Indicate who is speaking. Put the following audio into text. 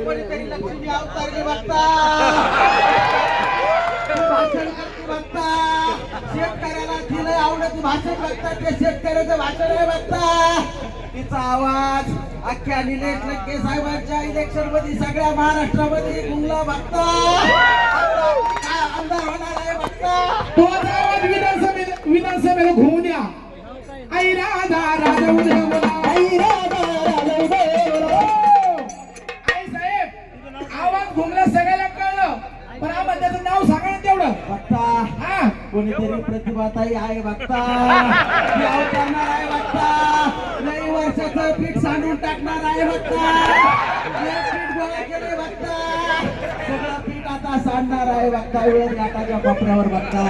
Speaker 1: कोणीतरी लक्ष्मी अवतारली बघता, भाषण करते बघता, शेतकऱ्याला तिला आवडत भाषण बघता, ते शेतकऱ्याचं भाषण आहे बघता. तिचा आवाज अख्ख्या निलेश लंके साहेबांच्या इलेक्शन मध्ये सगळ्या महाराष्ट्रामध्ये गुंगला बघता. काय आमदार होणार आहे बघता.
Speaker 2: तो आवाज विधानसभेला घुमून या. आई राधा राजा उदय बोला, आई राधा राजा उदय बोला. आई साहेब आवाज घुमला सगळ्याला कळलं, पण आम्हाला त्याचं नाव सांगा ना तेवढं.
Speaker 1: बघता
Speaker 2: हा
Speaker 1: कोणीतरी प्रतिभाताई आहे बघता, ती अवतरणार आहे बघता, लई वर्षाचं पीठ सांडून टाकणार आहे बघता, पीठ गोळा केले बघता, सगळं पीठ आता सांडणार आहे बघता, वेळ घाटाच्या कोपऱ्यावर बघता.